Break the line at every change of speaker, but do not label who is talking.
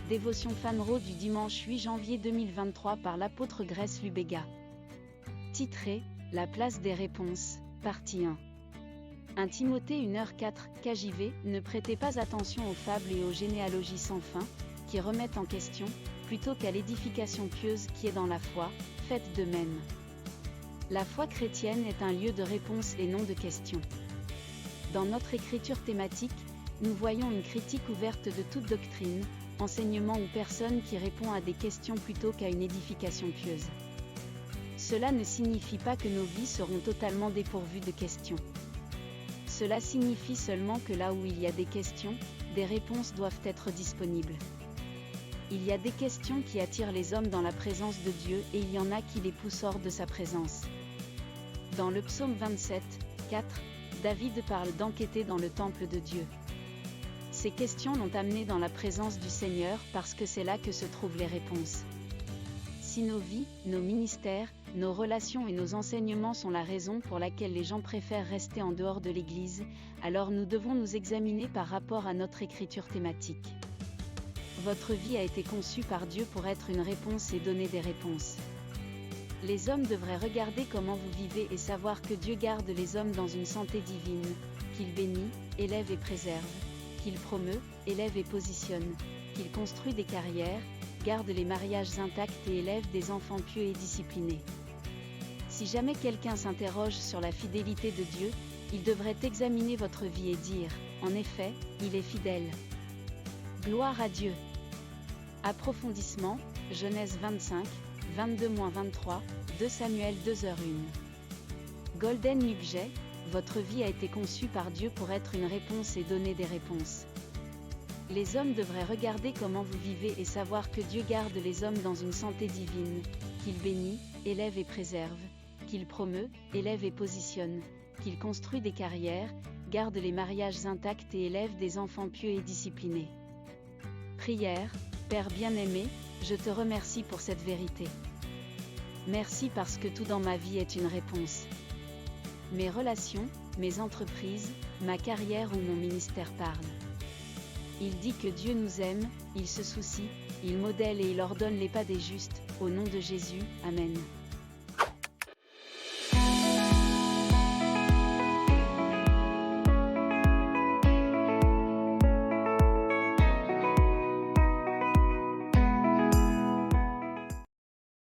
Dévotion Famero du dimanche 8 janvier 2023 par l'apôtre Grace Lubega. Titré « La place des réponses », partie 1. 1 Timothée 1h4 KJV. Ne prêtez pas attention aux fables et aux généalogies sans fin, qui remettent en question, plutôt qu'à l'édification pieuse qui est dans la foi, faites de même. La foi chrétienne est un lieu de réponse et non de questions. Dans notre écriture thématique, nous voyons une critique ouverte de toute doctrine, enseignement ou personne qui répond à des questions plutôt qu'à une édification pieuse. Cela ne signifie pas que nos vies seront totalement dépourvues de questions. Cela signifie seulement que là où il y a des questions, des réponses doivent être disponibles. Il y a des questions qui attirent les hommes dans la présence de Dieu et il y en a qui les poussent hors de sa présence. Dans le psaume 27, 4, David parle d'enquêter dans le temple de Dieu. Ces questions l'ont amené dans la présence du Seigneur parce que c'est là que se trouvent les réponses. Si nos vies, nos ministères, nos relations et nos enseignements sont la raison pour laquelle les gens préfèrent rester en dehors de l'Église, alors nous devons nous examiner par rapport à notre écriture thématique. Votre vie a été conçue par Dieu pour être une réponse et donner des réponses. Les hommes devraient regarder comment vous vivez et savoir que Dieu garde les hommes dans une santé divine, qu'il bénit, élève et préserve, qu'il promeut, élève et positionne, qu'il construit des carrières, garde les mariages intacts et élève des enfants pieux et disciplinés. Si jamais quelqu'un s'interroge sur la fidélité de Dieu, il devrait examiner votre vie et dire, en effet, il est fidèle. Gloire à Dieu. Approfondissement, Genèse 25, 22-23, 2 Samuel 2h1. Golden Nugget, votre vie a été conçue par Dieu pour être une réponse et donner des réponses. Les hommes devraient regarder comment vous vivez et savoir que Dieu garde les hommes dans une santé divine, qu'il bénit, élève et préserve, qu'il promeut, élève et positionne, qu'il construit des carrières, garde les mariages intacts et élève des enfants pieux et disciplinés. Prière, Père bien-aimé, je te remercie pour cette vérité. Merci parce que tout dans ma vie est une réponse. Mes relations, mes entreprises, ma carrière ou mon ministère parlent. Il dit que Dieu nous aime, il se soucie, il modèle et il ordonne les pas des justes, au nom de Jésus, Amen.